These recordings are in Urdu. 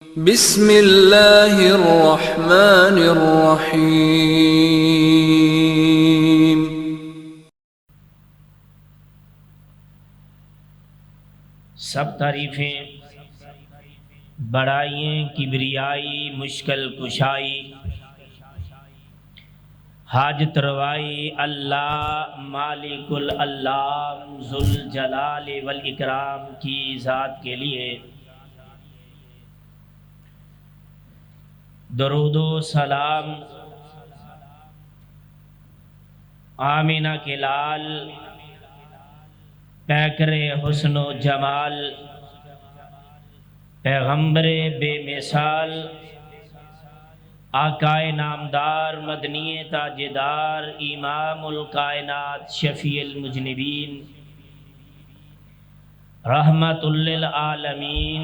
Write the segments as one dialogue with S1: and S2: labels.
S1: بسم اللہ الرحمن الرحیم۔
S2: سب تعریفیں، بڑائیں، کبریائی، مشکل کشائی، حاجت روائی اللہ مالک العلام ذوالجلال والاکرام کی ذات کے لیے درود و سلام۔ آمینہ کے لال، پیکر حسن و جمال، پیغمبر بے مثال، آقائے نامدار، مدنی تاجدار، امام الکائنات، شفیع المذنبین، رحمت للعالمین،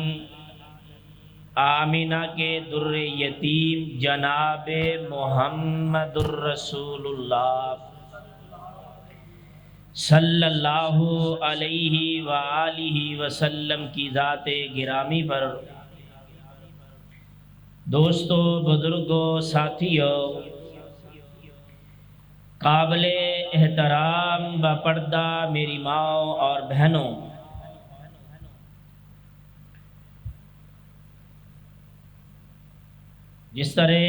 S2: آمینہ کے در یتیم جناب محمد الرسول اللہ صلی اللہ علیہ وآلہ وسلم کی ذات گرامی پر دوستو، بزرگوں، ساتھیوں، قابل احترام باپردہ میری ماؤں اور بہنوں، جس طرح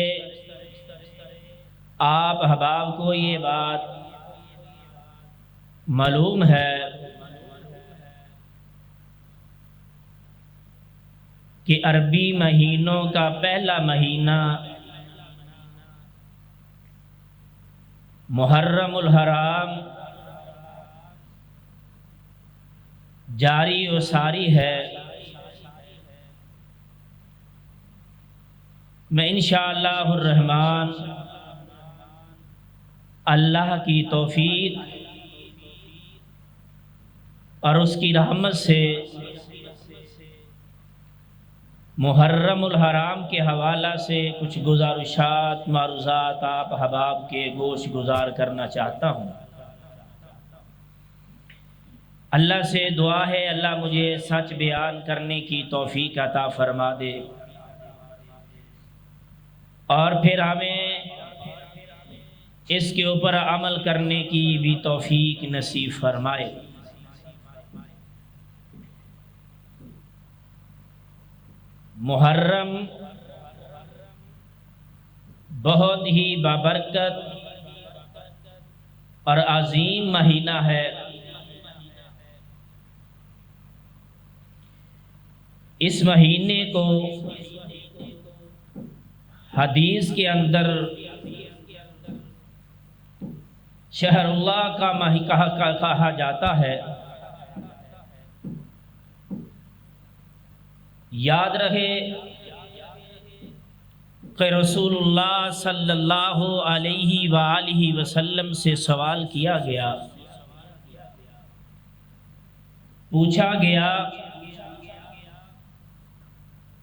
S2: آپ احباب کو یہ بات معلوم ہے کہ عربی مہینوں کا پہلا مہینہ محرم الحرام جاری و ساری ہے۔ میں انشاءاللہ الرحمن اللہ کی توفیق اور اس کی رحمت سے محرم الحرام کے حوالہ سے کچھ گزارشات، معروضات آپ احباب کے گوش گزار کرنا چاہتا ہوں۔ اللہ سے دعا ہے اللہ مجھے سچ بیان کرنے کی توفیق عطا فرما دے، اور پھر ہمیں اس کے اوپر عمل کرنے کی بھی توفیق نصیب فرمائے۔ محرم بہت ہی بابرکت اور عظیم مہینہ ہے۔ اس مہینے کو حدیث کے اندر شہر اللہ کا ماہ کہا جاتا ہے۔ یاد رہے کہ رسول اللہ صلی اللہ علیہ وآلہ وسلم سے سوال کیا گیا، پوچھا گیا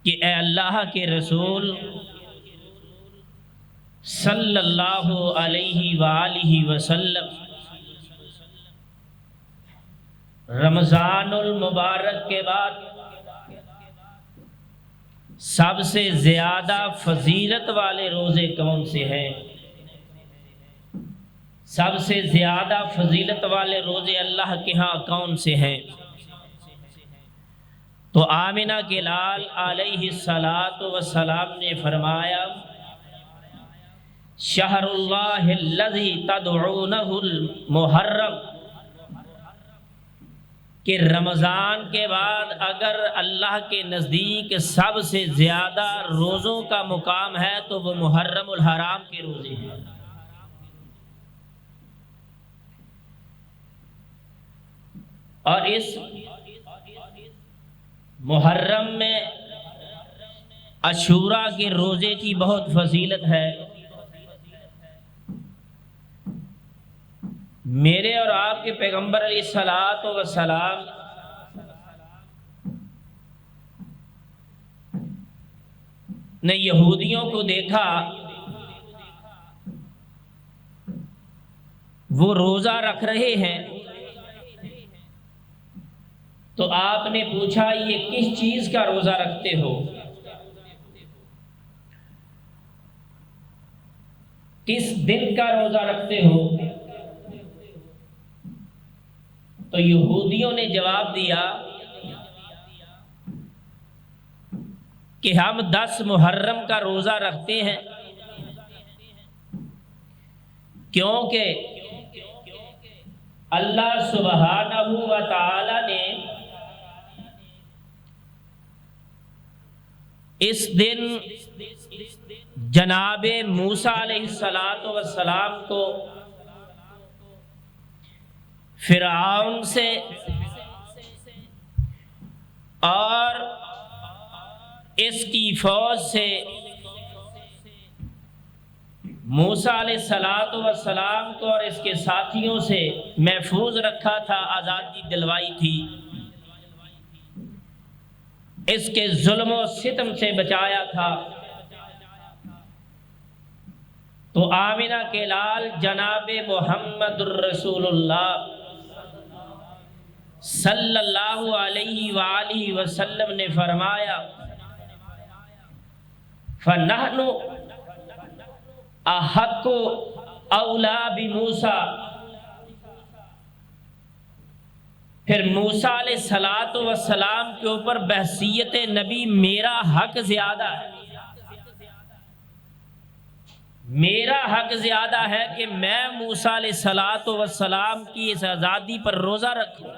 S2: کہ اے اللہ کے رسول صلی اللہ علیہ وآلہ وسلم، رمضان المبارک کے بعد سب سے زیادہ فضیلت والے روزے کون سے ہیں؟ سب سے زیادہ فضیلت والے روزے اللہ کے ہاں کون سے ہیں؟ تو آمنہ کے لال علیہ السلام نے فرمایا، شہر اللہ الذی تدعونہ المحرم، کہ رمضان کے بعد اگر اللہ کے نزدیک سب سے زیادہ روزوں کا مقام ہے تو وہ محرم الحرام کے روزے ہیں۔ اور اس محرم میں عاشوراء کے روزے کی بہت فضیلت ہے۔ میرے اور آپ کے پیغمبر علیہ السلام نے یہودیوں کو دیکھا، وہ روزہ رکھ رہے ہیں، تو آپ نے پوچھا یہ کس چیز کا روزہ رکھتے ہو؟ کس دن کا روزہ رکھتے ہو؟ تو یہودیوں نے جواب دیا کہ ہم 10 محرم کا روزہ رکھتے ہیں، کیونکہ اللہ سبحانہ و تعالی نے اس دن جناب موسیٰ علیہ السلام کو فرعون سے اور اس کی فوج سے موسیٰ علیہ السلام کو اور اس کے ساتھیوں سے محفوظ رکھا تھا، آزادی دلوائی تھی، اس کے ظلم و ستم سے بچایا تھا۔ تو آمنہ کے لال جناب محمد الرسول اللہ صلی اللہ علیہ وآلہ وسلم نے فرمایا فَنَحْنُ أَحَقُّ أَوْلَى بِمُوسَىٰ، پھر موسیٰ علیہ السلام کے اوپر بحیثیت نبی میرا حق زیادہ ہے، میرا حق زیادہ ہے کہ میں موسیٰ علیہ السلام کی اس آزادی پر روزہ رکھوں۔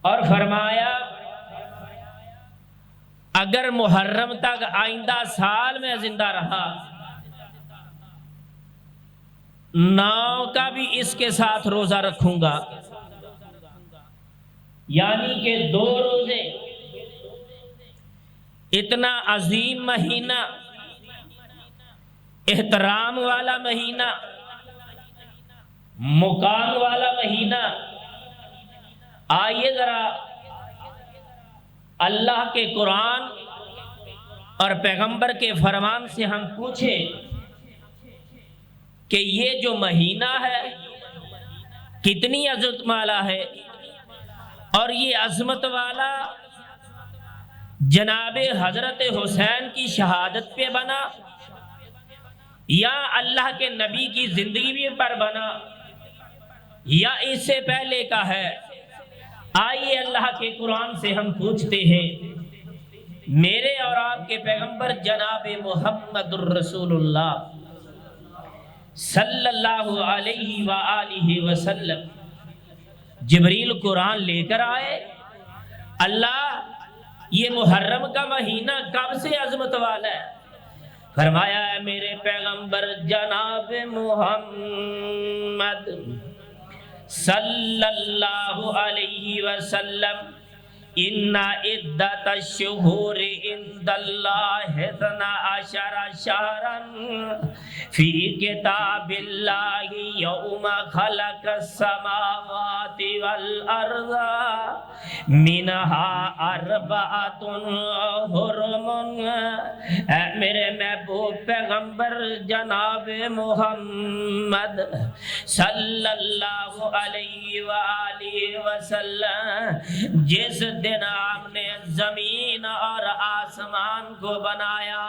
S2: اور فرمایا اگر محرم تک آئندہ سال میں زندہ رہا 9 کا بھی اس کے ساتھ روزہ رکھوں گا، یعنی کہ 2 روزے، اتنا عظیم مہینہ، احترام والا مہینہ، مقام والا مہینہ۔ آئیے ذرا اللہ کے قرآن اور پیغمبر کے فرمان سے ہم پوچھیں کہ یہ جو مہینہ ہے کتنی عظمت والا ہے، اور یہ عظمت والا جناب حضرت حسین کی شہادت پہ بنا یا اللہ کے نبی کی زندگی پر بنا یا اس سے پہلے کا ہے؟ آئیے اللہ کے قرآن سے ہم پوچھتے ہیں۔ میرے اور آپ کے پیغمبر جناب محمد الرسول اللہ صلی اللہ علیہ وآلہ وسلم جبریل قرآن لے کر آئے، اللہ یہ محرم کا مہینہ کب سے عظمت والا ہے؟ فرمایا ہے میرے پیغمبر جناب محمد صلی اللہ علیہ وسلم ان عدت الشہور عند اللہ 12 شہرا فی کتاب اللہ یوم خلق السماوات والارض منها 4 حرم۔ اے میرے محبوب پیغمبر جناب محمد صلی اللہ علیہ وآلہ وسلم جس دن آپ نے زمین اور آسمان کو بنایا،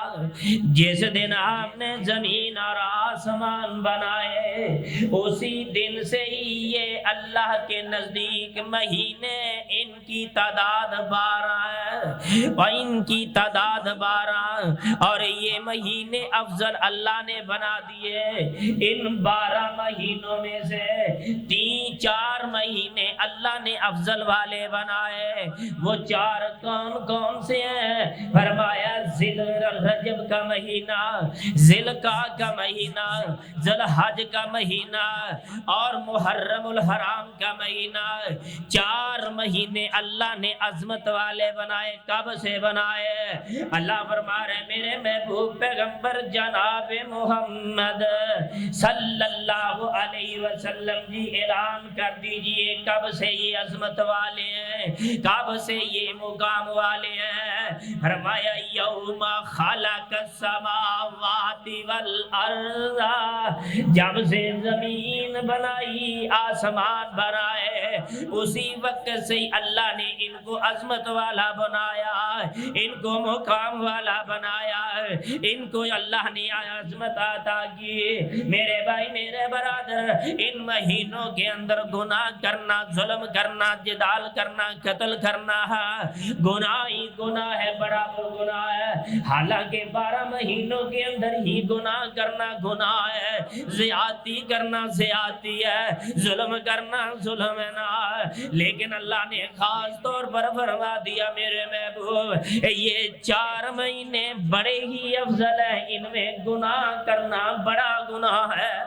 S2: جس دن آپ نے زمین اور آسمان بنائے، اسی دن سے ہی یہ اللہ کے نزدیک مہینے ان کی تعداد 12 ہے، اور ان کی تعداد 12، اور یہ مہینے افضل اللہ نے بنا دیے۔ ان 12 مہینوں میں سے 3-4 مہینے اللہ نے افضل والے بنائے۔ وہ 4 کون کون سے ہیں؟ فرمایا ذی الرجب کا مہینہ، ذی القعدہ کا مہینہ، ذی الحج کا مہینہ اور محرم الحرام کا مہینہ۔ 4 مہینے اللہ نے عظمت والے بنائے۔ کب سے بنائے؟ اللہ فرما رہے میرے محبوب پیغمبر جناب محمد صلی اللہ علیہ وسلم جی اعلان کر دیجئے کب سے یہ عظمت والے ہیں، کب سے یہ مقام والے ہیں۔ فرمایا یوم خلق السماوات والارض، جب سے زمین بنائی آسمان بنائے اسی وقت سے اللہ نے ان کو عظمت والا بنایا، ان کو مقام والا بنایا، ان کو اللہ نے عظمت عطا کی۔ میرے بھائی میرے برادر، ان مہینوں کے اندر گناہ کرنا، ظلم کرنا، جدال کرنا، قتل کرنا گناہ ہی گناہ ہے، برابر گناہ ہے۔ حالانکہ 12 مہینوں کے اندر ہی گناہ کرنا گناہ ہے، زیادتی کرنا زیادتی ہے، ظلم کرنا ظلم ہے نا، لیکن اللہ نے خاص طور پر فرما دیا میرے محبوب یہ 4 مہینے بڑے ہی افضل ہیں، ان میں گناہ کرنا بڑا گناہ ہے،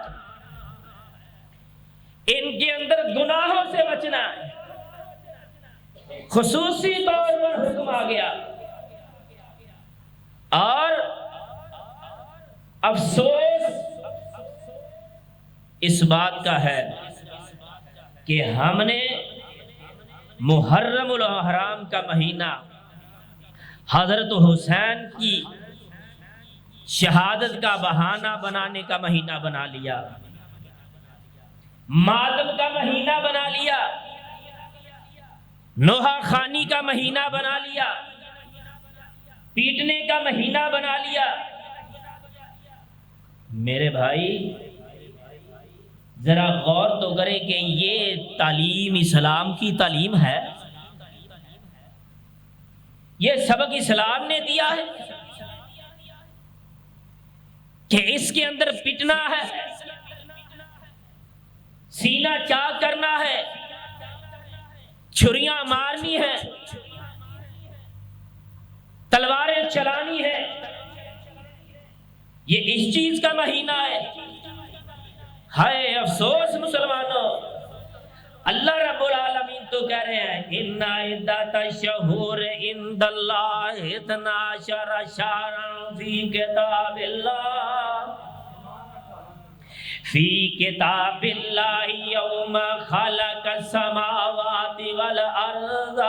S2: ان کے اندر گناہوں سے بچنا ہے۔ خصوصی طور پر حکم آ گیا، اور افسوس اس بات کا ہے کہ ہم نے محرم الحرام کا مہینہ حضرت حسین کی شہادت کا بہانہ بنانے کا مہینہ بنا لیا، ماتم کا مہینہ بنا لیا، نوحہ خانی کا مہینہ بنا لیا، پیٹنے کا مہینہ بنا لیا۔ میرے بھائی ذرا غور تو کریں کہ یہ تعلیم اسلام کی تعلیم ہے، یہ سبق اسلام نے دیا ہے کہ اس کے اندر پٹنا ہے، سینہ چاک کرنا ہے، چھریاں مارنی ہے، تلواریں چلانی ہے، یہ اس چیز کا مہینہ ہے۔ ہائے افسوس مسلمانوں، اللہ رب العالمین تو کہہ رہے ہیں ان عدت الشہور عند اللہ 12 شہرا فی کتاب اللہ، فی کتاب اللہ یوم خلق السماوات والارض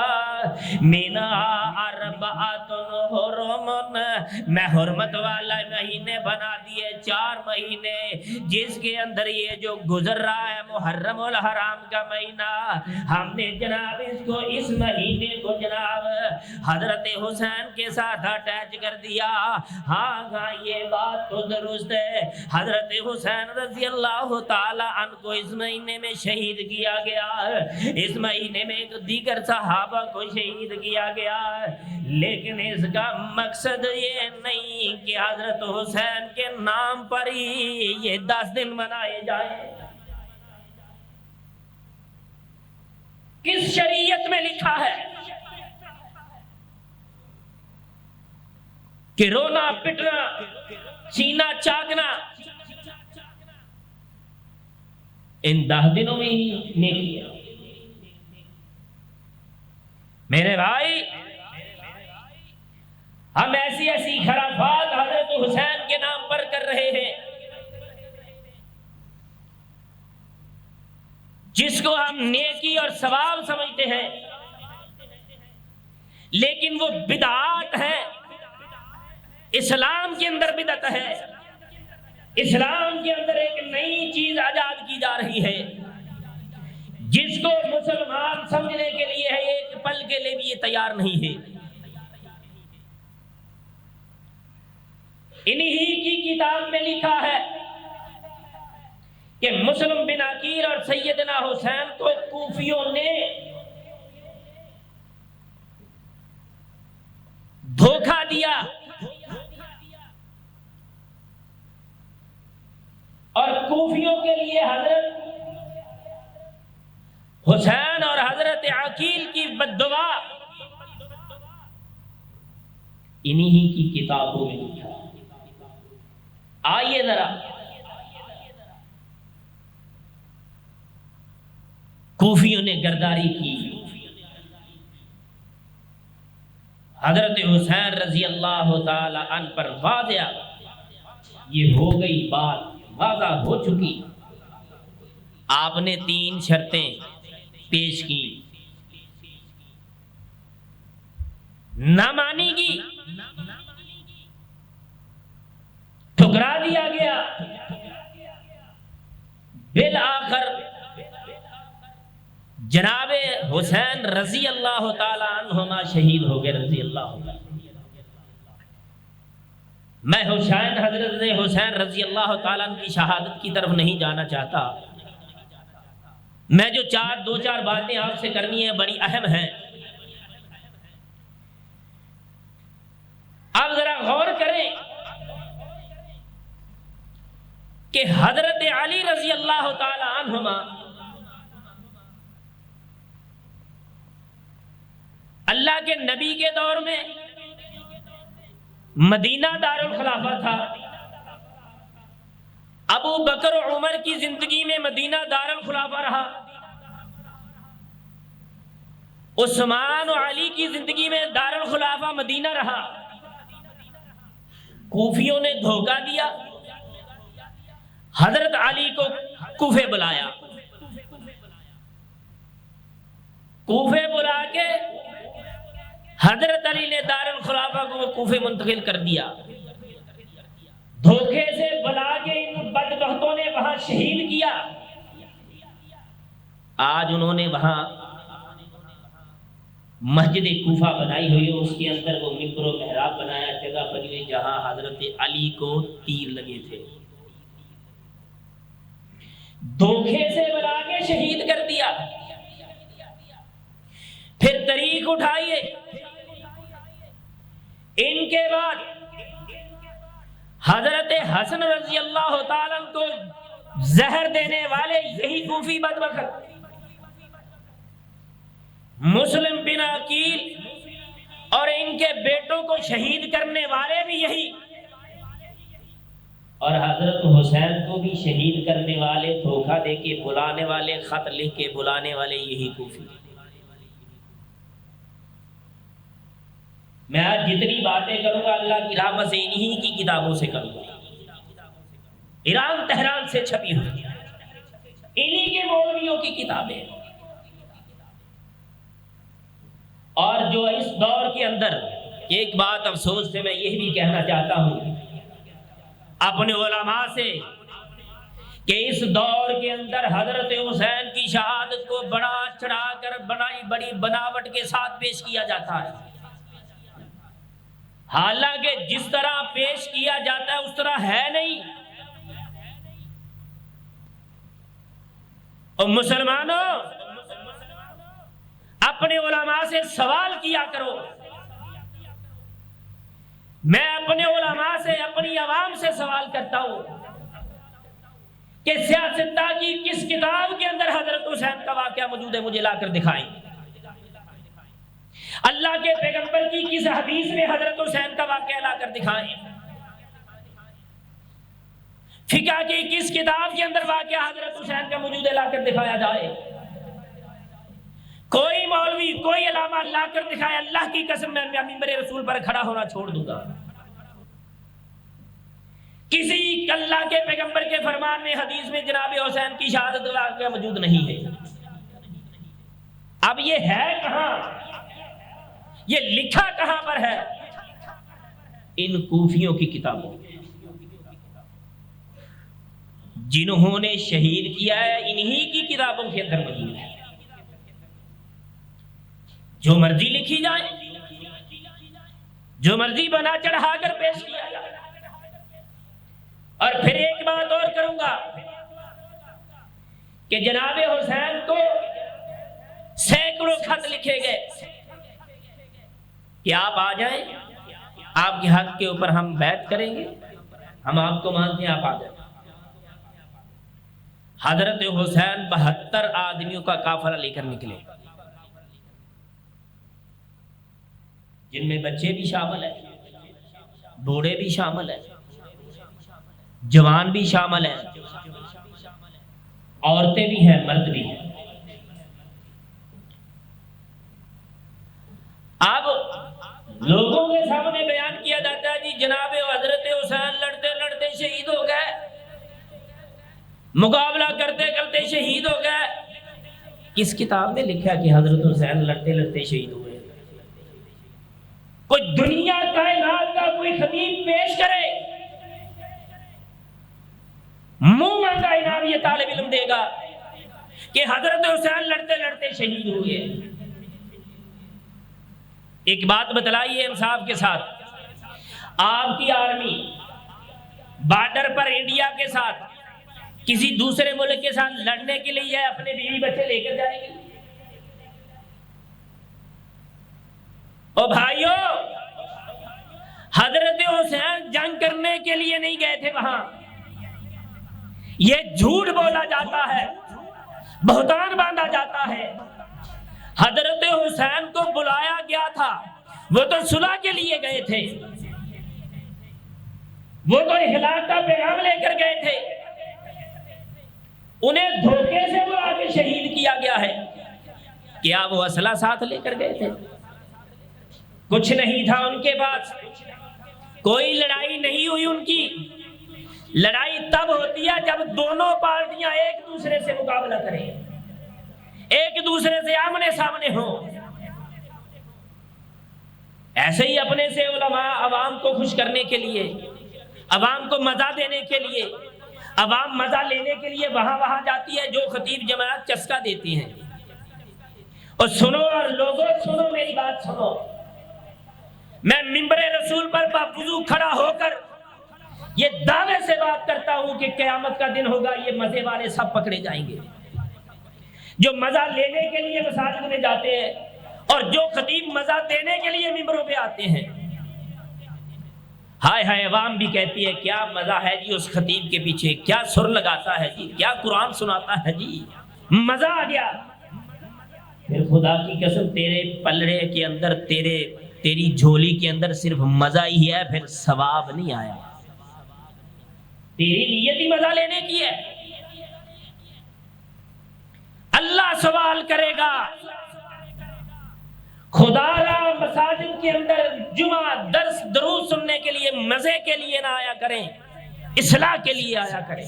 S2: منها 4 حرم، میں حرمت والا مہینے بنا دیے 4 مہینے، جس کے اندر یہ جو گزر رہا ہے محرم الحرام کا مہینہ، ہم نے جناب اس کو اس مہینے کو جناب حضرت حسین کے ساتھ اٹیچ کر دیا۔ ہاں یہ بات تو درست ہے، حضرت حسین رضی اللہ تعالی عنہ کو اس مہینے میں شہید کیا گیا، اس مہینے میں دیگر صحابہ کو شہید کیا گیا، لیکن اس کا مقصد یہ نہیں کہ حضرت حسین کے نام پر ہی یہ 10 دن منائے جائیں۔ کس شریعت میں لکھا ہے کہ رونا پٹنا سینہ چاکنا ان 10 دنوں میں ہی نیکی ہے؟ میرے بھائی ہم ایسی ایسی خرافات حضرت حسین کے نام پر کر رہے ہیں جس کو ہم نیکی اور ثواب سمجھتے ہیں، لیکن وہ بدعات ہے، اسلام کے اندر بدعت ہے، اسلام کے اندر ایک نئی چیز ایجاد کی جا رہی ہے جس کو مسلمان سمجھنے کے لیے ہے، ایک پل کے لیے بھی یہ تیار نہیں ہے۔ انہی کی کتاب میں لکھا ہے کہ مسلم بن عقیل اور سیدنا حسین کو کوفیوں نے دھوکہ دیا اور کوفیوں کے لیے حضرت حسین اور حضرت عقیل کی بددعا انہی کی کتابوں میں لکھا۔ آئیے ذرا کوفیوں نے گرداری کی، حضرت حسین رضی اللہ تعالی عنہ پر واضح یہ ہو گئی، بات واضح ہو چکی، آپ نے 3 شرطیں پیش کی، نہ مانی گی دیا گیا، بالآخر جناب حسین رضی اللہ تعالی عنہما شہید ہو گئے رضی اللہ تعالی۔ میں حضرت حسین رضی اللہ تعالیٰ عنہ کی شہادت کی طرف نہیں جانا چاہتا، میں جو دو چار باتیں آپ سے کرنی ہیں بڑی اہم ہیں۔ آپ ذرا غور کریں کہ حضرت علی رضی اللہ تعالی عنہما اللہ کے نبی کے دور میں مدینہ دارالخلافہ تھا، ابو بکر و عمر کی زندگی میں مدینہ دارالخلافہ رہا، عثمان و علی کی زندگی میں دارالخلافہ مدینہ رہا۔ کوفیوں نے دھوکہ دیا، حضرت علی کو کوفے بلایا، کوفے بلا کے حضرت علی نے دارالخلافہ کو کوفے منتقل کر دیا، دھوکے سے بلا کے ان بدبختوں نے وہاں شہید کیا۔ آج انہوں نے وہاں مسجد کوفہ بنائی ہوئی ہے، اس کے اندر وہ ممبر و محراب بنایا، جگہ بنی ہوئی جہاں حضرت علی کو تیر لگے تھے، دھوکے سے بلا کے شہید کر دیا۔ پھر طریق اٹھائیے، ان کے بعد حضرت حسن رضی اللہ تعالیٰ کو زہر دینے والے یہی کوفی بدبخت، مسلم بن عقیل اور ان کے بیٹوں کو شہید کرنے والے بھی یہی، اور حضرت حسین کو بھی شہید کرنے والے، دھوکہ دے کے بلانے والے، خط لکھ کے بلانے والے یہی کوفی۔ میں آج جتنی باتیں کروں گا اللہ کی رحمت سے انہی کی کتابوں سے کروں گا، ایران تہران سے چھپی ہوئی، انہی کے مولویوں کی کتابیں۔ اور جو اس دور کے اندر، ایک بات افسوس سے میں یہ بھی کہنا چاہتا ہوں اپنے علماء سے، کہ اس دور کے اندر حضرت حسین کی شہادت کو بڑا چڑھا کر بڑی بناوٹ کے ساتھ پیش کیا جاتا ہے، حالانکہ جس طرح پیش کیا جاتا ہے اس طرح ہے نہیں۔ اور مسلمانوں، اپنے علماء سے سوال کیا کرو۔ میں اپنے علماء سے، اپنی عوام سے سوال کرتا ہوں کہ سیاستہ کی کس کتاب کے اندر حضرت حسین کا واقعہ موجود ہے، مجھے لا کر دکھائیں۔ اللہ کے پیغمبر کی کس حدیث میں حضرت حسین کا واقعہ لا کر دکھائیں۔ فقہ کی کس کتاب کے اندر واقعہ حضرت حسین کا موجود ہے، لا کر دکھایا جائے۔ کوئی مولوی، کوئی علامہ لا کر دکھائے، اللہ کی قسم میں ممبر رسول پر کھڑا ہونا چھوڑ دوں گا۔ کسی اللہ کے پیغمبر کے فرمان میں، حدیث میں جناب حسین کی شہادت واقعہ موجود نہیں ہے۔ اب یہ ہے کہاں؟ یہ لکھا کہاں پر ہے؟ ان کوفیوں کی کتابوں میں، جنہوں نے شہید کیا ہے انہی کی کتابوں کے اندر موجود ہے۔ جو مرضی لکھی جائے، جو مرضی بنا چڑھا کر پیش کیا جائے۔ اور پھر ایک بات اور کروں گا کہ جناب حسین کو سینکڑوں خط لکھے گئے کہ آپ آ جائیں، آپ کے حق کے اوپر ہم بیعت کریں گے، ہم آپ کو مانتے ہیں، آپ آ جائیں۔ حضرت حسین 72 آدمیوں کا قافلہ لے کر نکلے، جن میں بچے بھی شامل ہیں، بوڑھے بھی شامل ہیں، جوان بھی شامل ہیں، عورتیں بھی ہیں، مرد بھی ہیں۔ اب لوگوں کے سامنے بیان کیا جاتا ہے جی جناب حضرت حسین لڑتے لڑتے شہید ہو گئے، مقابلہ کرتے کرتے شہید ہو گئے۔ کس کتاب میں لکھا کہ حضرت حسین لڑتے لڑتے شہید ہوئے؟ کوئی دنیا کائنات کا کوئی خطیب پیش کرے منہ مانگا انعام یہ طالب علم دے گا کہ حضرت حسین لڑتے لڑتے شہید ہوئے۔ ایک بات بتلائیے انصاف کے ساتھ، آپ کی آرمی بارڈر پر انڈیا کے ساتھ کسی دوسرے ملک کے ساتھ لڑنے کے لیے ہے اپنے بیوی بچے لے کر جائے گی؟ او بھائیو، حضرت حسین جنگ کرنے کے لیے نہیں گئے تھے وہاں، یہ جھوٹ بولا جاتا ہے، بہتان باندھا جاتا ہے۔ حضرت حسین کو بلایا گیا تھا، وہ تو صلح کے لیے گئے تھے، وہ تو اخلاق کا پیغام لے کر گئے تھے، انہیں دھوکے سے بلا کے شہید کیا گیا ہے۔ کیا وہ اسلحہ ساتھ لے کر گئے تھے؟ کچھ نہیں تھا ان کے پاس، کوئی لڑائی نہیں ہوئی ان کی۔ لڑائی تب ہوتی ہے جب دونوں پارٹیاں ایک دوسرے سے مقابلہ کریں، ایک دوسرے سے آمنے سامنے ہوں۔ ایسے ہی اپنے سے علماء عوام کو خوش کرنے کے لیے، عوام کو مزہ دینے کے لیے، عوام مزہ لینے کے لیے وہاں جاتی ہے جو خطیب جماعت چسکا دیتی ہیں۔ اور سنو، اور لوگوں سنو، میری بات سنو، میں منبر رسول پر باوضو کھڑا ہو کر یہ دعوے سے بات کرتا ہوں کہ قیامت کا دن ہوگا، یہ مزے والے سب پکڑے جائیں گے، جو مزہ لینے کے لیے مساجد میں جاتے ہیں اور جو خطیب مزہ دینے کے لیے منبروں پہ آتے ہیں۔ ہائے ہائے، عوام بھی کہتی ہے کیا مزہ ہے جی اس خطیب کے پیچھے، کیا سر لگاتا ہے جی، کیا قرآن سناتا ہے جی، مزہ آ گیا۔ پھر خدا کی قسم تیرے پلڑے کے اندر، تیری جھولی کے اندر صرف مزہ ہی ہے، پھر ثواب نہیں آیا، تیری نیت ہی مزہ لینے کی ہے۔ اللہ سوال کرے گا، خدا را مساجد کے اندر جمعہ درس دروس سننے کے لیے مزے کے لیے نہ آیا کریں، اصلاح کے لیے آیا کریں،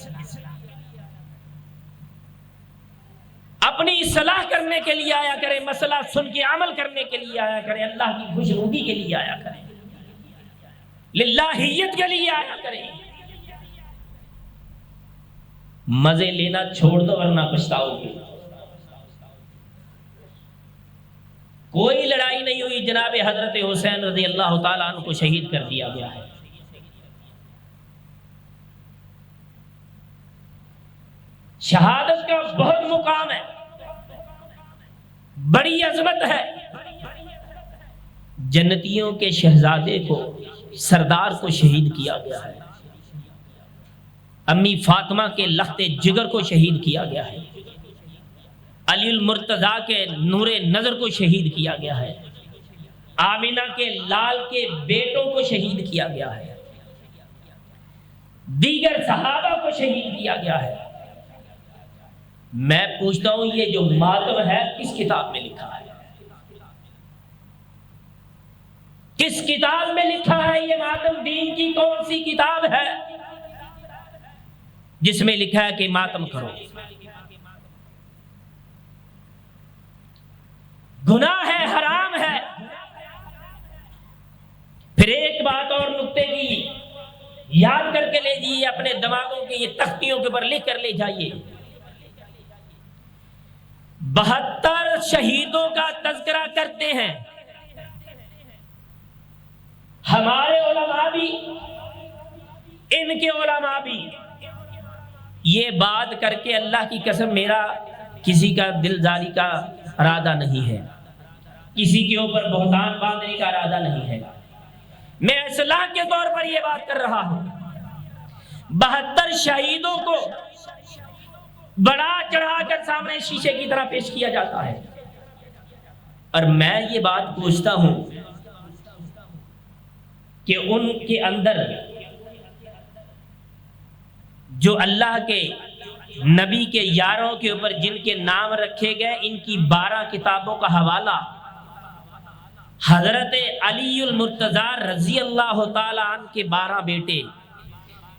S2: اپنی اصلاح کرنے کے لیے آیا کریں، مسئلہ سن کے عمل کرنے کے لیے آیا کریں، اللہ کی خوشنودی کے لیے آیا کریں، للہیت کے لیے آیا کریں۔ مزے لینا چھوڑ دو ورنہ پچھتاؤ گے۔ کوئی لڑائی نہیں ہوئی، جناب حضرت حسین رضی اللہ تعالیٰ عنہ کو شہید کر دیا گیا ہے۔ شہادت کا بہت مقام ہے، بڑی عظمت ہے۔ جنتیوں کے شہزادے کو، سردار کو شہید کیا گیا ہے، امی فاطمہ کے لخت جگر کو شہید کیا گیا ہے، علی المرتضیٰ کے نور نظر کو شہید کیا گیا ہے، آمینہ کے لال کے بیٹوں کو شہید کیا گیا ہے، دیگر صحابہ کو شہید کیا گیا ہے۔ میں پوچھتا ہوں یہ جو ماتم ہے کس کتاب میں لکھا ہے؟ کس کتاب میں لکھا ہے یہ ماتم؟ دین کی کون سی کتاب ہے جس میں لکھا ہے کہ ماتم کرو؟ گناہ ہے، حرام ہے۔ پھر ایک بات اور نکتے کی یاد کر کے لے جائیے، اپنے دماغوں کے یہ تختیوں کے اوپر لکھ کر لے جائیے۔ 72 شہیدوں کا تذکرہ کرتے ہیں ہمارے علماء بھی، ان کے علماء بھی۔ یہ بات کر کے اللہ کی قسم میرا کسی کا دلداری کا ارادہ نہیں ہے، کسی کے اوپر بہتان باندھنے کا ارادہ نہیں ہے، میں اصلاح کے طور پر یہ بات کر رہا ہوں۔ 72 شہیدوں کو بڑا چڑھا کر سامنے شیشے کی طرح پیش کیا جاتا ہے، اور میں یہ بات پوچھتا ہوں کہ ان کے اندر جو اللہ کے نبی کے یاروں کے اوپر جن کے نام رکھے گئے، ان کی 12 کتابوں کا حوالہ حضرت علی المرتضیٰ رضی اللہ تعالی عنہ کے 12 بیٹے،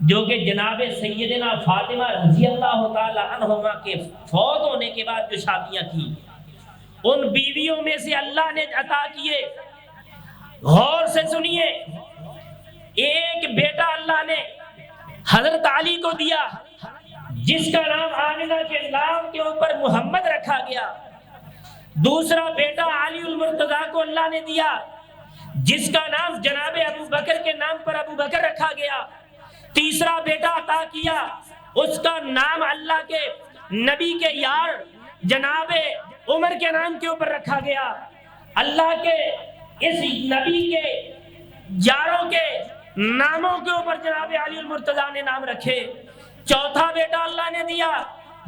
S2: جو کہ جناب سیدنا فاطمہ رضی اللہ تعالی عنہما کے فوت ہونے کے بعد جو شادیاں تھیں، ان بیویوں میں سے اللہ نے عطا کیے۔ غور سے سنیے، ایک بیٹا اللہ نے حضرت علی کو دیا، جس کا نام آمنہ کے نام کے اوپر محمد رکھا گیا، دوسرا بیٹا علی المرتضیٰ کو اللہ نے دیا جس کا نام جناب ابو بکر کے نام پر ابو بکر رکھا گیا، تیسرا بیٹا عطا کیا، اس کا نام اللہ کے نبی کے یار جناب عمر کے نام کے اوپر رکھا گیا۔ اللہ کے اس نبی کے یاروں کے ناموں کے اوپر جناب علی المرتضیٰ نے نام رکھے۔ چوتھا بیٹا اللہ نے دیا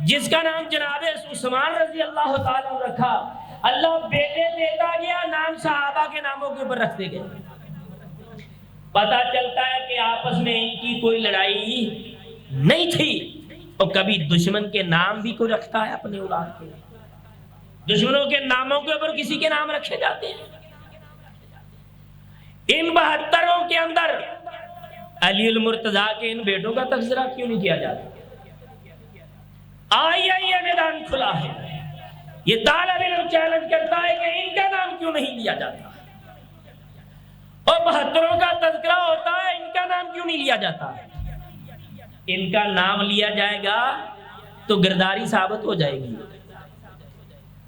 S2: جس کا نام جناب عثمان رضی اللہ تعالیٰ عنہ رکھا۔ اللہ بیٹے دیتا گیا، نام صحابہ کے ناموں کے اوپر رکھتے گئے۔ پتہ چلتا ہے کہ آپس میں ان کی کوئی لڑائی نہیں تھی، اور کبھی دشمن کے نام بھی کوئی رکھتا ہے اپنے اولاد کے، دشمنوں کے ناموں کے اوپر کسی کے نام رکھے جاتے ہیں۔ ان 72 کے اندر علی المرتضیٰ کے ان بیٹوں کا تذکرہ کیوں نہیں کیا جاتا؟ آئیے میدان کھلا ہے، یہ طالب علم چیلنج کرتا ہے کہ ان کا نام کیوں نہیں لیا جاتا، اور 72 کا تذکرہ ہوتا ہے، ان کا نام کیوں نہیں لیا جاتا؟ ان کا نام لیا جائے گا تو گرداری ثابت ہو جائے گی۔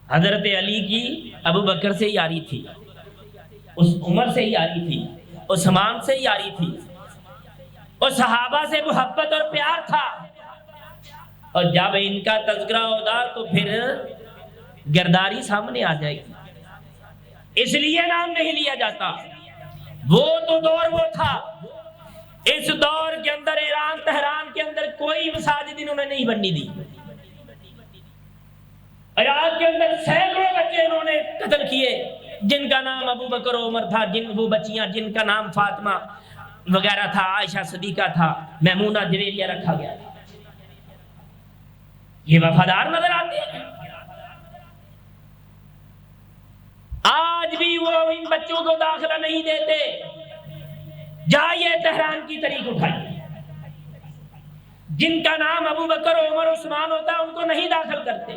S2: حضرت علی کی ابو بکر سے یاری تھی، اس عمر سے یاری تھی، عثمان سے یاری تھی، اور صحابہ سے محبت اور پیار تھا، اور جب ان کا تذکرہ ہوگا تو پھر گرداری سامنے آ جائے گی، اس لیے نام نہیں لیا جاتا۔ وہ تو دور وہ تھا، اس دور کے اندر ایران تہران کے اندر کوئی مساجد انہوں نے نہیں بننی دی، عراق کے اندر سینکڑوں بچے انہوں نے قتل کیے جن کا نام ابو بکر و عمر تھا، وہ بچیاں جن کا نام فاطمہ وغیرہ تھا، عائشہ صدیقہ تھا، میمونہ جویریہ رکھا گیا تھا۔ یہ وفادار نظر آتے ہیں۔ آج بھی وہ ان بچوں کو داخلہ نہیں دیتے۔ جائیے تہران کی تاریخ اٹھائیے، جن کا نام ابو بکر عمر عثمان ہوتا ہے ان کو نہیں داخل کرتے،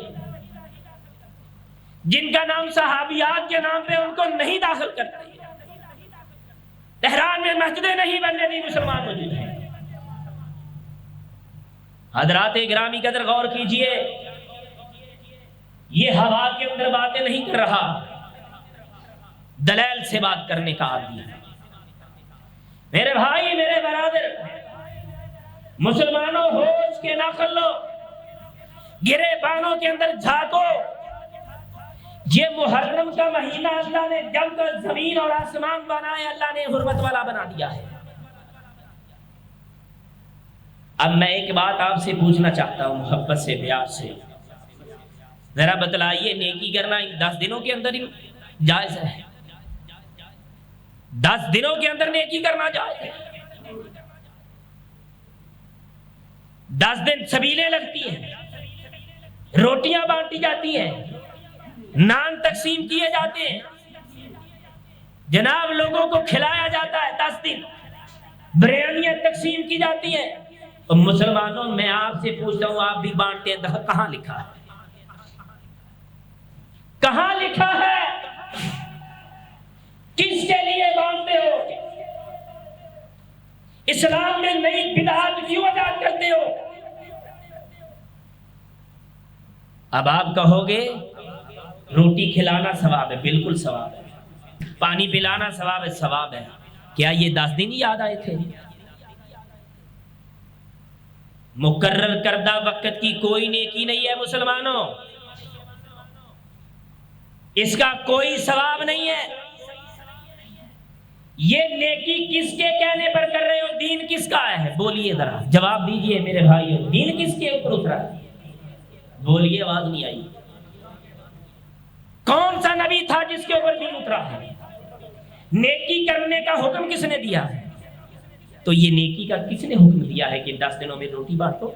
S2: جن کا نام صحابیات کے نام پہ ان کو نہیں داخل کرتے۔ تہران میں مسجدیں نہیں بننے دی مسلمان موجود ہیں۔ حضرات گرامی قدر غور کیجئے، یہ ہوا کے اندر باتیں نہیں کر رہا، دلیل سے بات کرنے کا عادی ہے۔ میرے بھائی، میرے برادر، مسلمانوں ہوش کے ناخن لو، گرے بانوں کے اندر جھانکو۔ یہ محرم کا مہینہ اللہ نے جب تک زمین اور آسمان بنائے اللہ نے حرمت والا بنا دیا ہے۔ اب میں ایک بات آپ سے پوچھنا چاہتا ہوں محبت سے، پیار سے، ذرا بتلائیے، نیکی کرنا ان 10 دنوں کے اندر جائز ہے؟ 10 دنوں کے اندر نیکی کرنا جائز ہے؟ 10 دن سبیلیں لگتی ہیں، روٹیاں بانٹی جاتی ہیں، نان تقسیم کیے جاتے ہیں، جناب لوگوں کو کھلایا جاتا ہے، 10 دن بریانیاں تقسیم کی جاتی ہیں۔ اور مسلمانوں، میں آپ سے پوچھتا ہوں، آپ بھی بانٹتے ہیں، کہاں لکھا ہے؟ کہاں لکھا ہے؟ کس کے لیے بانٹتے ہو؟ اسلام میں نئی بدعت کیوں ایجاد کرتے ہو؟ اب آپ کہو گے روٹی کھلانا ثواب ہے، بالکل ثواب ہے، پانی پلانا ثواب ہے، ثواب ہے۔ کیا یہ 10 دن یاد آئے تھے؟ مقرر کردہ وقت کی کوئی نیکی نہیں ہے مسلمانوں، اس کا کوئی ثواب نہیں ہے۔ یہ نیکی کس کے کہنے پر کر رہے ہو؟ دین کس کا ہے؟ بولیے ذرا، جواب دیجئے میرے بھائیو، دین کس کے اوپر اترا ہے؟ بولیے، آواز نہیں آئی۔ کون سا نبی تھا جس کے اوپر دین اترا ہے؟ نیکی کرنے کا حکم کس نے دیا ہے؟ تو یہ نیکی کا کس نے حکم دیا ہے کہ 10 دنوں میں روٹی بانٹو؟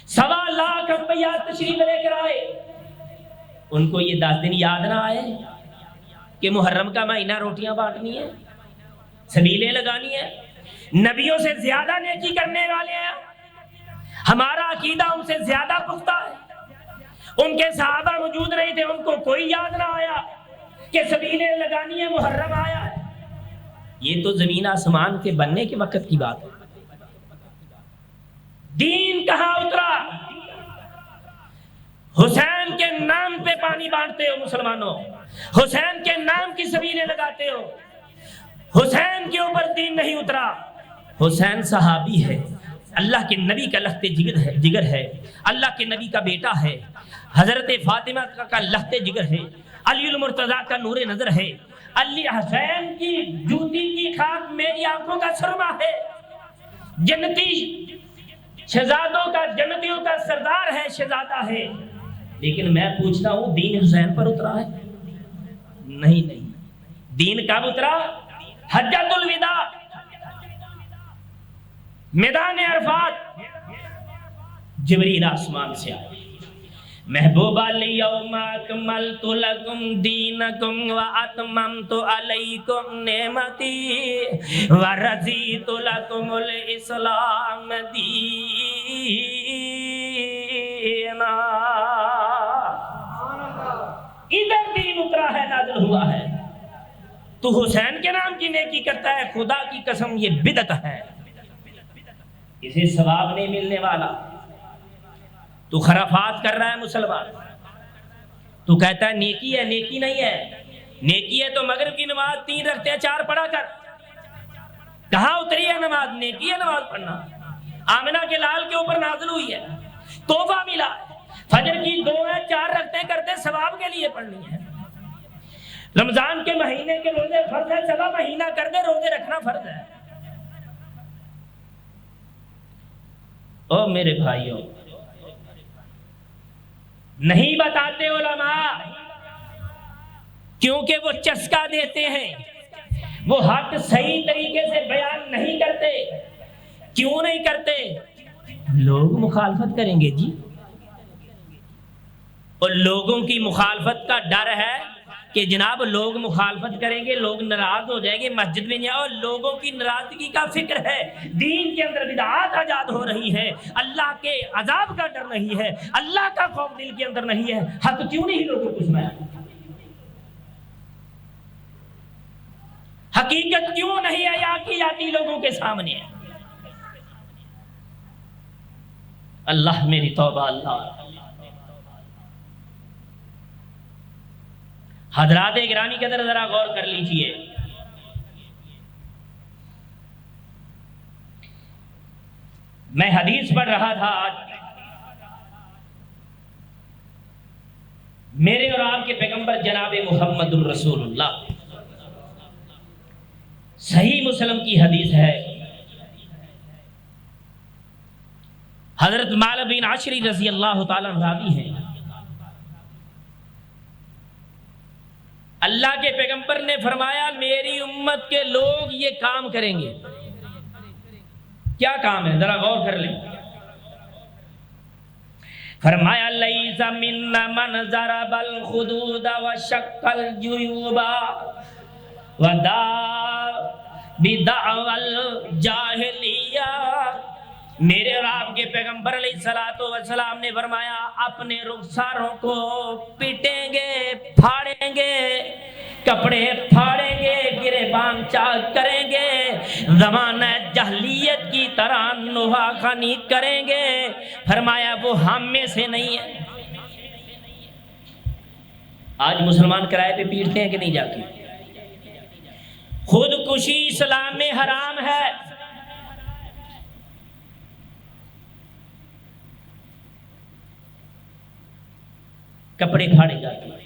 S2: 1.25 لاکھ روپیہ تشریف لے کر آئے، ان کو یہ 10 دن یاد نہ آئے کہ محرم کا مہینہ روٹیاں بانٹنی ہے، سبیلیں لگانی ہے؟ نبیوں سے زیادہ نیکی کرنے والے ہیں، ہمارا عقیدہ ان سے زیادہ پختہ ہے۔ ان کے صحابہ موجود نہیں تھے، ان کو کوئی یاد نہ آیا کہ سبیلیں لگانی ہے، محرم آیا ہے۔ یہ تو زمین آسمان کے بننے کے وقت کی بات ہے۔ دین کہاں اترا؟ حسین کے نام پہ پانی بانٹتے ہو مسلمانوں، حسین کے نام کی سبیلیں لگاتے ہو، حسین کے اوپر دین نہیں اترا۔ حسین صحابی ہے، اللہ کے نبی کا لخت جگر ہے، اللہ کے نبی کا بیٹا ہے، حضرت فاطمہ کا لخت جگر ہے، علی المرتضیٰ کا نور نظر ہے، علی حسین کی جوتی کی خاک میری آنکھوں کا سرما ہے، جنتی شہزادوں کا، جنتیوں کا سردار ہے، شہزادہ ہے۔ لیکن میں پوچھتا ہوں دین حسین پر اترا ہے؟ نہیں۔ دین کب اترا؟ حجۃ الوداع، میدان عرفات، جبریل آسمان سے آئے، محبوب الیوم اکملت لکم دینکم واتممت علیکم نعمتی ورضیت لکم الاسلام دینا۔ ادھر دین اترا ہے، نازل ہوا ہے۔ تو حسین کے نام کی نیکی کرتا ہے، خدا کی قسم یہ بدعت ہے، اسے ثواب نہیں ملنے والا۔ تو خرافات کر رہا ہے مسلمان، تو کہتا ہے نیکی ہے، نیکی نہیں ہے۔ نیکی ہے تو مغرب کی نماز 3 رکھتے 4 پڑھا کر، کہاں اتری ہے نماز؟ نیکی ہے نماز پڑھنا، آمنہ کے لال کے اوپر نازل ہوئی ہے، تحفہ ملا۔ فجر کی 2 ہے 4 رکھتے کرتے ثواب کے لیے پڑھنی ہے۔ رمضان کے مہینے کے روزے فرض ہے، چلا مہینہ کر دے، روزے رکھنا فرض ہے۔ او میرے بھائیوں، نہیں بتاتے علماء کیونکہ وہ چسکا دیتے ہیں، وہ حق صحیح طریقے سے بیان نہیں کرتے۔ کیوں نہیں کرتے؟ لوگ مخالفت کریں گے جی، اور لوگوں کی مخالفت کا ڈر ہے کہ جناب لوگ مخالفت کریں گے، لوگ ناراض ہو جائیں گے، مسجد میں نہیں آؤ۔ لوگوں کی ناراضگی کا فکر ہے، دین کے اندر بدعات ایجاد ہو رہی ہے، اللہ کے عذاب کا ڈر نہیں ہے، اللہ کا خوف دل کے اندر نہیں ہے۔ حق کیوں نہیں لوگوں کو سنایا؟ حقیقت کیوں نہیں عیاں کی جاتی لوگوں کے سامنے؟ اللہ میری توبہ اللہ۔ حضرات گرامی کے اندر ذرا غور کر لیجئے، میں حدیث پڑھ رہا تھا آج، میرے اور آپ کے پیغمبر جناب محمد الرسول اللہ، صحیح مسلم کی حدیث ہے، حضرت مالک بن عشری رضی اللہ تعالیٰ عنہ راوی ہیں۔ اللہ کے پیغمبر نے فرمایا میری امت کے لوگ یہ کام کریں گے۔ کیا کام ہے؟ ذرا غور کر لیں۔ فرمایا لیس منا من ضرب الخدود وشق الجیوب ودعا بدعوى الجاہلیہ۔ میرے اور آپ کے پیغمبر علیہ الصلوۃ والسلام نے فرمایا اپنے رخساروں کو پیٹیں گے، پھاڑیں گے، کپڑے پھاڑیں گے، گریبان چاک کریں گے، زمانہ جاہلیت کی طرح نوحہ خوانی کریں گے۔ فرمایا وہ ہم میں سے نہیں ہے۔ آج مسلمان کرائے پہ پیٹتے ہیں کہ نہیں جا کے؟ خودکشی اسلام میں حرام ہے۔ کپڑے پھاڑے جاتے ہیں،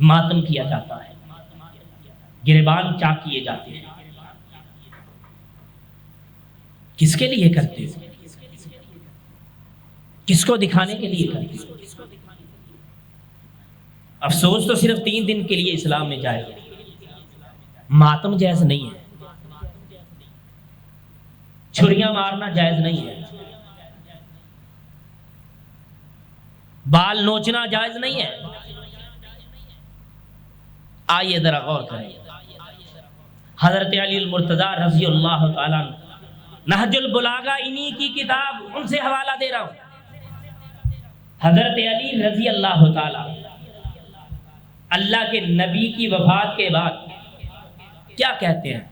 S2: ماتم کیا جاتا ہے، گریبان چاک کیے جاتے ہیں۔ کس کے لیے کرتے ہو؟ کس کو دکھانے کے لیے کرتے ہو؟ افسوس تو صرف 3 دن کے لیے اسلام میں جائے گا، ماتم جائز نہیں ہے، چھریاں مارنا جائز نہیں ہے، بال نوچنا جائز نہیں ہے۔ آئیے ذرا غور کریں، حضرت علی المرتضیٰ رضی اللہ تعالیٰ نہج البلاغہ انہی کی کتاب، ان سے حوالہ دے رہا ہوں۔ حضرت علی رضی اللہ تعالیٰ اللہ کے نبی کی وفات کے بعد کیا کہتے ہیں؟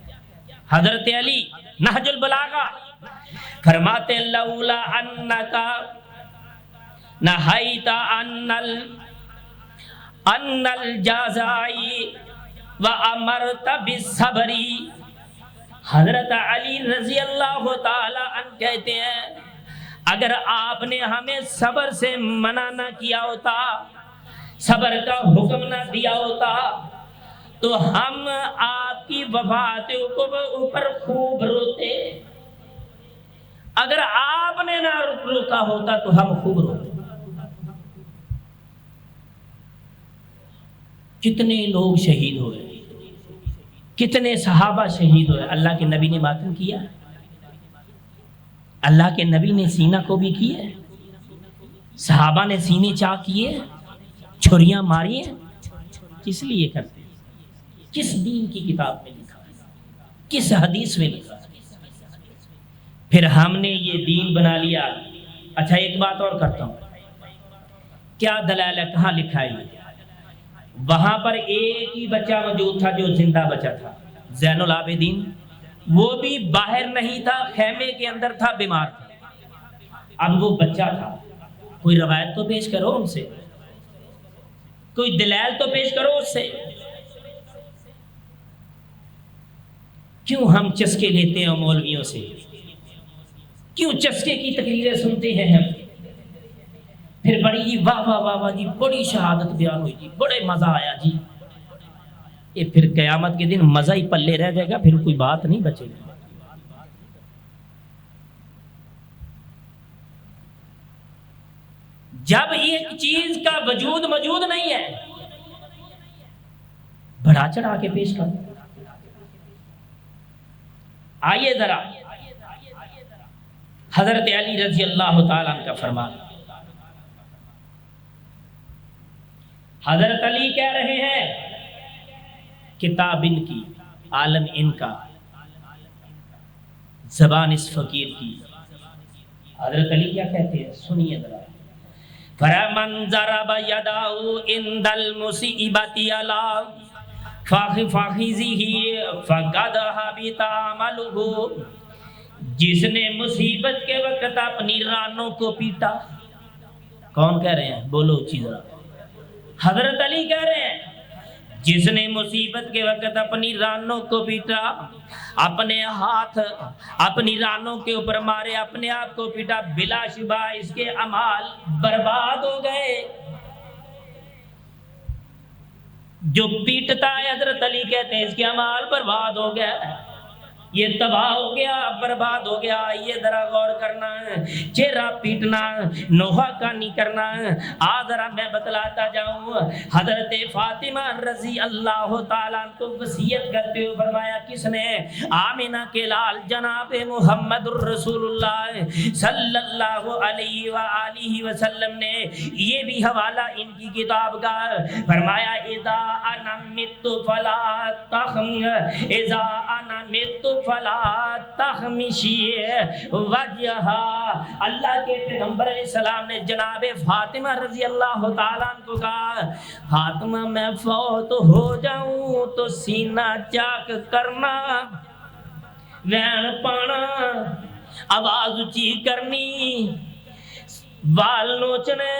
S2: حضرت علی نہج البلاغہ فرماتے ہیں لولا انکا نہیت ان الجزائی وامرت بالصبر. حضرت علی رضی اللہ تعالی عنہ کہتے ہیں اگر آپ نے ہمیں صبر سے منع نہ کیا ہوتا، صبر کا حکم نہ دیا ہوتا، تو ہم آپ کی وفات کے اوپر خوب روتے. اگر آپ نے نہ روکا ہوتا تو ہم خوب روتے. کتنے لوگ شہید ہوئے، کتنے صحابہ شہید ہوئے. اللہ کے نبی نے ماتم کیا، اللہ کے نبی نے سینہ کو بھی کیا، صحابہ نے سینے چاک کیے، چھریاں ماری ہیں. کس لیے کرتے ہیں؟ کس دین کی کتاب میں لکھا ہے؟ کس حدیث میں لکھا ہے؟ پھر ہم نے یہ دین بنا لیا. اچھا ایک بات اور کرتا ہوں، کیا دلائل ہے، کہاں لکھا ہے؟ وہاں پر ایک ہی بچہ موجود تھا جو زندہ بچا تھا، زین العابدین. وہ بھی باہر نہیں تھا، خیمے کے اندر تھا، بیمار تھا. اب وہ بچہ تھا، کوئی روایت تو پیش کرو ان سے، کوئی دلائل تو پیش کرو اس سے. کیوں ہم چسکے لیتے ہیں مولویوں سے؟ کیوں چسکے کی تقریریں سنتے ہیں ہم؟ پھر بڑی جی واہ واہ واہ واہ جی، بڑی شہادت بیان ہوئی جی، بڑے مزہ آیا جی. یہ پھر قیامت کے دن مزہ ہی پلے رہ جائے گا، پھر کوئی بات نہیں بچے گی. جب ایک چیز کا وجود موجود نہیں ہے، بڑھا چڑھا کے پیش کر. آئیے ذرا حضرت علی رضی اللہ تعالیٰ عنہ کا فرمان. حضرت علی کہہ رہے ہیں کتاب ان کی، عالم ان کا، زبان اس فقیر کی. حضرت علی کیا کہتے ہیں سنیے ذرا. فَمَنْ ضَرَبَ يَدَهُ عِنْدَ الْمُصِيبَةِ عَلَىٰ فَخِذِهِ فَقَدْ حَبِطَ عَمَلُهُ. جس نے مصیبت کے وقت اپنی رانوں کو پیٹا. کون کہہ رہے ہیں؟ بولو اچھی ذرا. حضرت علی کہہ رہے ہیں جس نے مصیبت کے وقت اپنی رانوں کو پیٹا، اپنے ہاتھ اپنی رانوں کے اوپر مارے، اپنے آپ کو پیٹا، بلا شبہ اس کے اعمال برباد ہو گئے. جو پیٹتا ہے حضرت علی کہتے ہیں اس کے اعمال برباد ہو گیا، یہ تباہ ہو گیا، برباد ہو گیا. یہ ذرا غور کرنا ہے، چہرہ پیٹنا نوحہ کا نہیں کرنا ہے. ذرا میں بتلاتا جاؤں. حضرت فاطمہ رضی اللہ تعالیٰ عنہ کو وصیت کرتے ہوئے فرمایا، کس نے؟ آمنہ کے لال جناب محمد الرسول اللہ صلی اللہ علیہ وآلہ وسلم نے. یہ بھی حوالہ ان کی کتاب کا. فرمایا اذا انا مت فلا تخم، اذا انا مت فلا تخمشی وجہا. اللہ کے پیغمبر علیہ السلام نے جناب فاطمہ رضی اللہ تعالیٰ عنہ کو کہا، فاطمہ میں فوت ہو جاؤں تو سینہ چاک کرنا، وین پانا، آواز اونچی کرنی، وال نوچنے.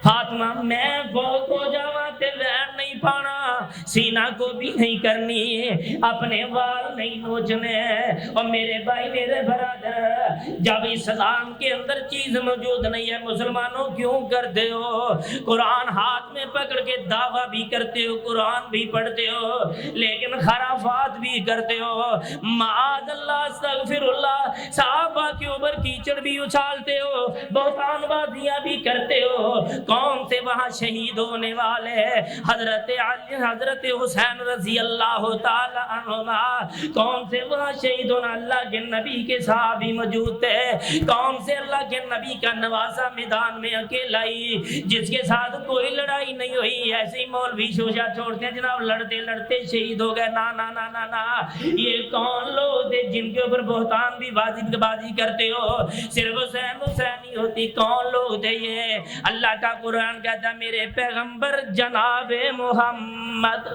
S2: فاطمہ میں فوت ہو جاواں تے وین نہیں پانا، سینہ کو بھی نہیں کرنی، اپنے وال نہیں نوچنے. اور میرے بھائی میرے برادر، جب اسلام کے اندر چیز موجود نہیں ہے مسلمانوں کیوں کرتے ہو؟ قرآن ہاتھ میں پکڑ کے دعویٰ بھی کرتے ہو، قرآن بھی پڑھتے ہو، لیکن خرافات بھی کرتے ہو. معاذ اللہ، استغفر اللہ. صحابہ کے اوپر کیچڑ بھی اچھالتے ہو، بہتان بازیاں بھی کرتے ہو. کون سے وہاں شہید ہونے والے؟ حضرت علی، حضرت حسین رضی اللہ تعالی عنہما. کون سے وہاں شہید ہونا؟ اللہ کے نبی کے صحابی موجود تھے. کون سے اللہ کے نبی کا نوازا میدان میں اکیلا ہی، جس کے ساتھ کوئی لڑائی نہیں ہوئی. ایسے ہی مولوی شوشہ چھوڑتے ہیں جناب، لڑتے لڑتے شہید ہو گئے. نا نا نا نا نا. یہ کون لوگ تھے جن کے اوپر بہتان بھی بازی کرتے ہو؟ صرف حسین حسینی ہوتی. کون لوگ تھے یہ؟ اللہ کا قرآن کہتا ہے میرے پیغمبر جناب محمد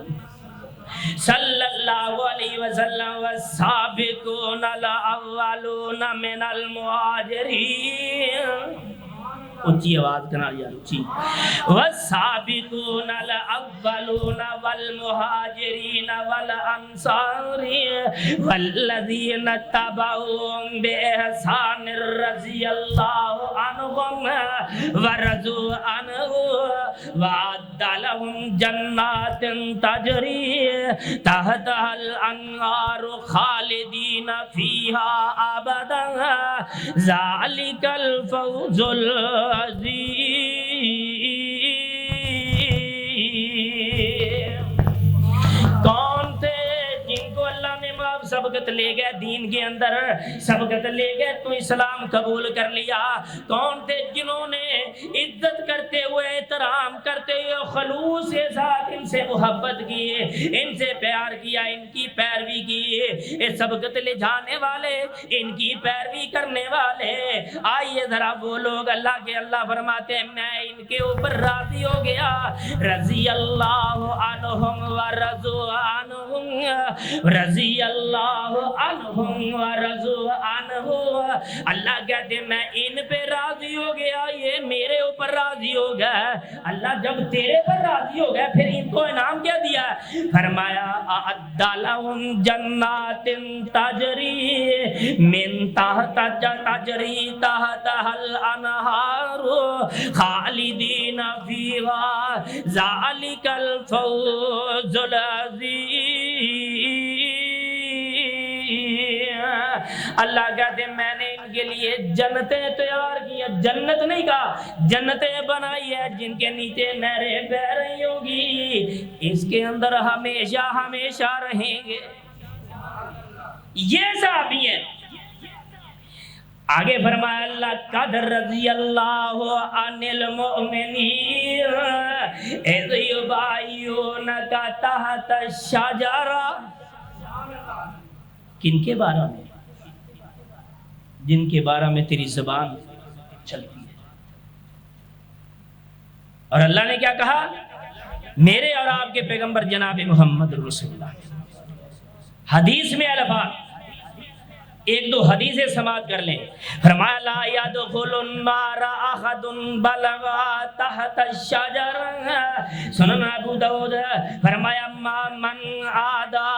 S2: صلی اللہ علیہ وسلم والسابقون الاولون من المہاجرین، اونچی آواز کرنا یار اونچی، والسابقون الاولون والمہاجرین والانصار والذین اتبعوهم باحسان رضی اللہ عنہم ورضوا عنہ وأعد لهم جنات تجری تحتها الانہار خالدین فیہا ابدا ذلک الفوز کون تھے جن کو اللہ نے سبقت لے گئے دین کے اندر، سبقت لے گئے تو اسلام قبول کر لیا؟ کون تھے جنہوں نے عزت کرتے ہوئے احترام کرتے ہوئے خلوص کے ساتھ ان سے محبت کی، ان سے پیار کیا، ان کی پیروی کی؟ یہ سبقت لے جانے والے، ان کی پیروی کرنے والے، آئیے ذرا وہ لوگ اللہ کے اللہ فرماتے ہیں میں ان کے اوپر راضی ہو گیا، رضی اللہ عنہم ورضوا عنہم، رضی اللہ عنہم ورضوا عنہ، اللہ کہتے ہیں میں ان پہ راضی ہو گیا، یہ میرے اوپر راضی ہو گیا۔ اللہ جب تیرے پر راضی ہو گیا پھر ان کو انعام کیا دیا؟ فرمایا اعد لہم جنات تجری من تحت تحتها الانہار خالدین فیہا ذلک الفوز العظیم۔ اللہ کہتے ہیں میں نے ان کے لیے جنتیں تیار کی ہیں، جنت نہیں کہا، جنتیں بنائی ہے جن کے نیچے نہریں بہ رہی ہوں گی، اس کے اندر ہمیشہ ہمیشہ رہیں گے۔ یہ صحابی ہیں۔ آگے فرمایا اللہ قد رضی اللہ عن المؤمنین اذ یبایعونک تحت الشجرہ، کن کے بارے میں؟ جن کے بارے میں تیری زبان چلتی ہے۔ اور اللہ نے کیا کہا؟ میرے اور آپ کے پیغمبر جناب محمد رسول اللہ۔ حدیث میں الفاظ ایک دو حدیثیں سماعت کر لیں۔ فرمایا لا يدخل النار احد بلغ تحت الشجر، سنن ابو داؤد۔ فرمایا من عادى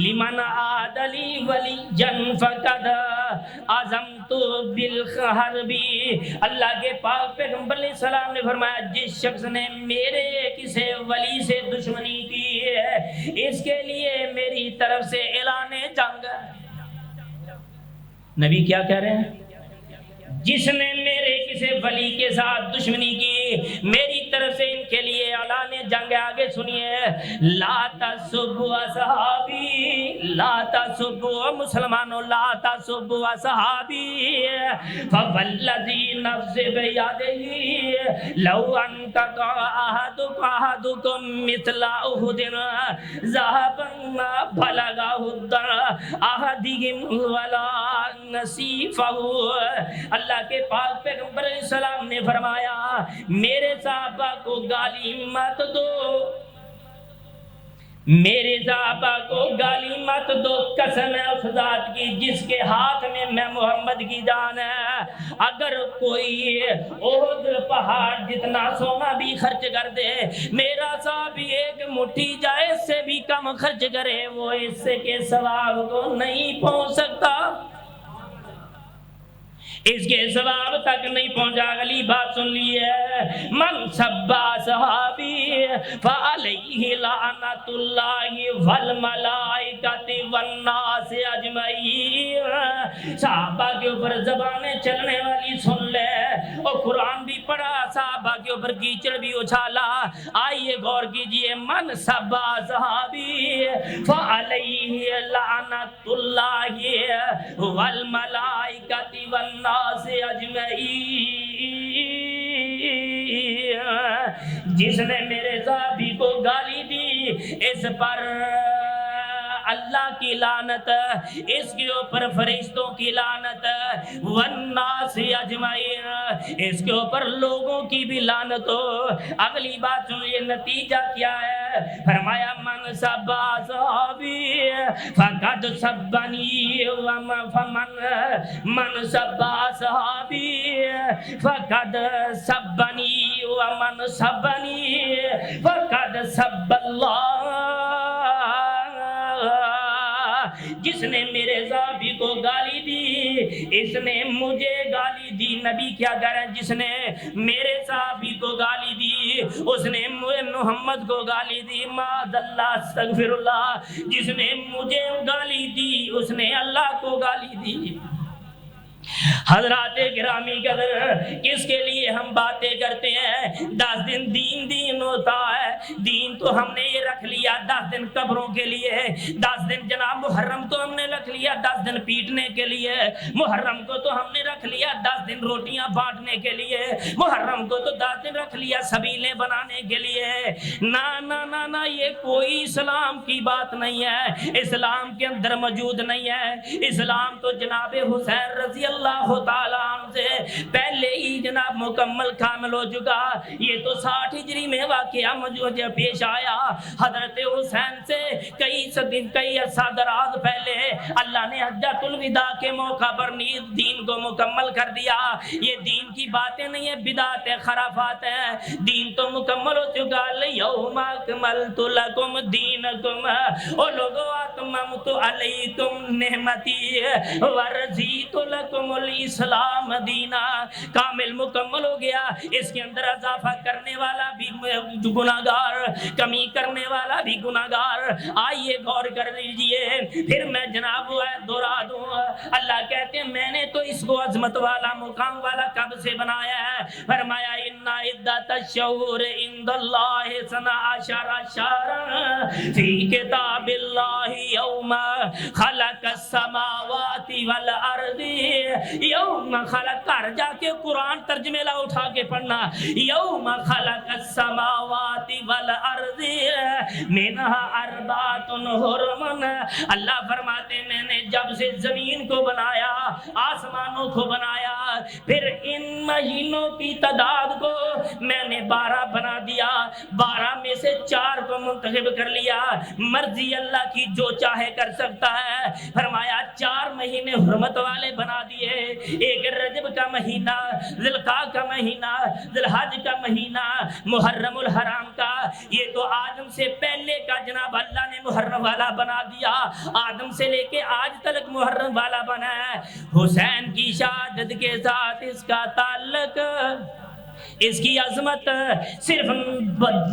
S2: لمن عادى لي وليا فقد عزمت بالحرب، اللہ کے پاک پیغمبر علیہ السلام نے فرمایا جس شخص نے میرے کسی ولی سے دشمنی کی ہے اس کے لیے میری طرف سے اعلان جنگ۔ نبی کیا کہہ رہے ہیں؟ جس نے میرے کسی ولی کے ساتھ دشمنی کی میری طرف سے ان کے لیے اعلان جنگ۔ آگے سنیے، لا تسبوا اصحابی، لا تسبوا مسلمانوں، لا تسبوا اصحابی فوالذی نفس بیدہ لو انفق احدکم مثل احد ذهبا ما بلغ مد احدهم ولا نصیفہ۔ اللہ کے پاک پیغمبر علیہ السلام نے فرمایا میرے صحابہ کو گالی مت دو، میرے صحابہ کو گالی مت دو، قسم ہے اس ذات کی جس کے ہاتھ میں محمد کی جان ہے، اگر کوئی احد پہاڑ جتنا سونا بھی خرچ کر دے، میرا صحابی ایک مٹھی جائے اس سے بھی کم خرچ کرے، وہ اس سے کے ثواب کو نہیں پہنچ سکتا، اس کے ثواب تک نہیں پہنچا۔ اگلی بات سن لیے، من سبا صحابی فعلیہ لعنت اللہ والملائکۃ والناس اجمعین۔ صحابہ کے اوپر زبانیں چلنے والی سن لے، اور قرآن بھی پڑھا، صحابہ کے اوپر کیچڑ بھی اچھالا۔ آئیے غور کیجئے، من سبا صحابی فعلیہ لعنت اللہ والملائکۃ والناس اجمعین، جس نے میرے صحابی کو گالی دی اس پر اللہ کی لعنت، اس کے اوپر فرشتوں کی لعنت، والناس اجمعین، اس کے اوپر لوگوں کی بھی لعنت ہو۔ اگلی بات سنیے، نتیجہ کیا ہے؟ فرمایا من سب اصحابی فقد سبنی من سب اصحابی فقد سبنی ومن سبنی فقد سب اللہ۔ جس نے میرے صحابی کو گالی دی اس نے مجھے گالی دی۔ نبی کیا کہہ رہے ہیں؟ جس نے میرے صحابی کو گالی دی اس نے محمد کو گالی دی۔ معاذ اللہ، استغفر اللہ۔ جس نے مجھے گالی دی اس نے اللہ کو گالی دی۔ حضرات گرامی قدر، کس کے لیے ہم باتیں کرتے ہیں؟ 10 دن دین ہوتا ہے، دین تو ہم نے یہ رکھ لیا 10 دن قبروں کے لیے، 10 دن جناب محرم تو ہم نے رکھ لیا 10 دن پیٹنے کے لیے، محرم کو تو ہم نے رکھ لیا 10 دن روٹیاں بانٹنے کے لیے، محرم کو تو 10 دن رکھ لیا سبیلیں بنانے کے لیے۔ نا نا نا نا، یہ کوئی اسلام کی بات نہیں ہے، اسلام کے اندر موجود نہیں ہے۔ اسلام تو جناب حسین رضی اللہ تعالیٰ عنہ سے پہلے ہی جناب مکمل کامل ہو چکا۔ یہ تو 60 ہجری میں واقعہ مجھے پیش آیا۔ حضرت حسین سے کئی عرصہ دراز پہلے اللہ نے حجۃ الوداع کے موقع پر نیز دین کو مکمل کر دیا۔ یہ دین کی باتیں نہیں ہیں، بدعت خرافات ہیں، دین تو مکمل ہو چکا۔ الیوم اکملت لکم دینکم او لوگو اتممت علیکم نعمتی ورضیت لکم الاسلام دینا۔ کامل مکمل ہو گیا، اس کے اندر اضافہ کرنے والا بھی گناہگار، کمی کرنے والا بھی گناہگار۔ آئیے غور کر لیجئے، پھر میں جناب دہرا دوں۔ اللہ کہتے ہیں میں نے تو اس کو عظمت والا مقام والا کب سے بنایا ہے؟ فرمایا ان عدت الشہور عند اللہ 12 شہرا فی کتاب اللہ یوم خلق السماوات والارض۔ یوم خلق، گھر جا کے قرآن ترجمے لا اٹھا کے پڑھنا۔ یوم خلق السماوات والارض منہا اربعۃ حرم۔ اللہ فرماتے ہیں میں نے جب سے زمین کو بنایا، آسمانوں کو بنایا، پھر ان مہینوں کی تعداد کو میں نے 12 بنا دیا، 12 میں سے 4 کو منتخب کر لیا۔ مرضی اللہ کی، جو چاہے کر سکتا ہے۔ فرمایا 4 مہینے حرمت والے بنا دیے، ایک رجب کا مہینہ، ذوالقعدہ کا مہینہ، ذوالحج کا مہینہ، محرم الحرام کا۔ یہ تو آدم سے پہلے کا جناب اللہ نے محرم والا بنا دیا، آدم سے لے کے آج تک محرم والا بنا ہے۔ حسین کی شہادت کے ساتھ اس کا تعلق، اس کی عظمت، صرف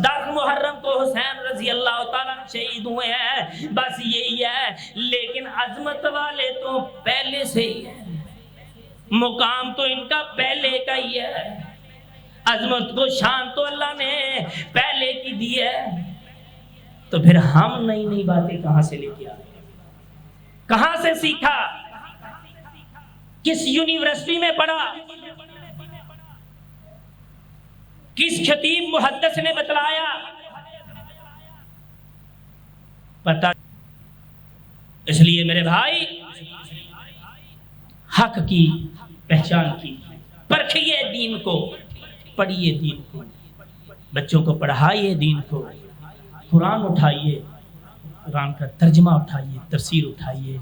S2: 10 محرم کو حسین رضی اللہ تعالیٰ شہید ہوئے ہیں، بس یہی ہے۔ لیکن عظمت والے تو پہلے سے ہی ہے، مقام تو ان کا پہلے کا ہی ہے، عظمت کو شان تو اللہ نے پہلے کی دی ہے۔ تو پھر ہم نئی نئی باتیں کہاں سے لے کے آئے؟ کہاں سے سیکھا؟ کس یونیورسٹی میں پڑھا؟ کس خطیب محدث نے بتلایا؟ پتہ۔ اس لیے میرے بھائی، حق کی پہچان کی، پرکھیے دین کو، پڑھیے دین کو، بچوں کو پڑھائیے دین کو، قرآن اٹھائیے، قرآن کا ترجمہ اٹھائیے، تفسیر اٹھائیے،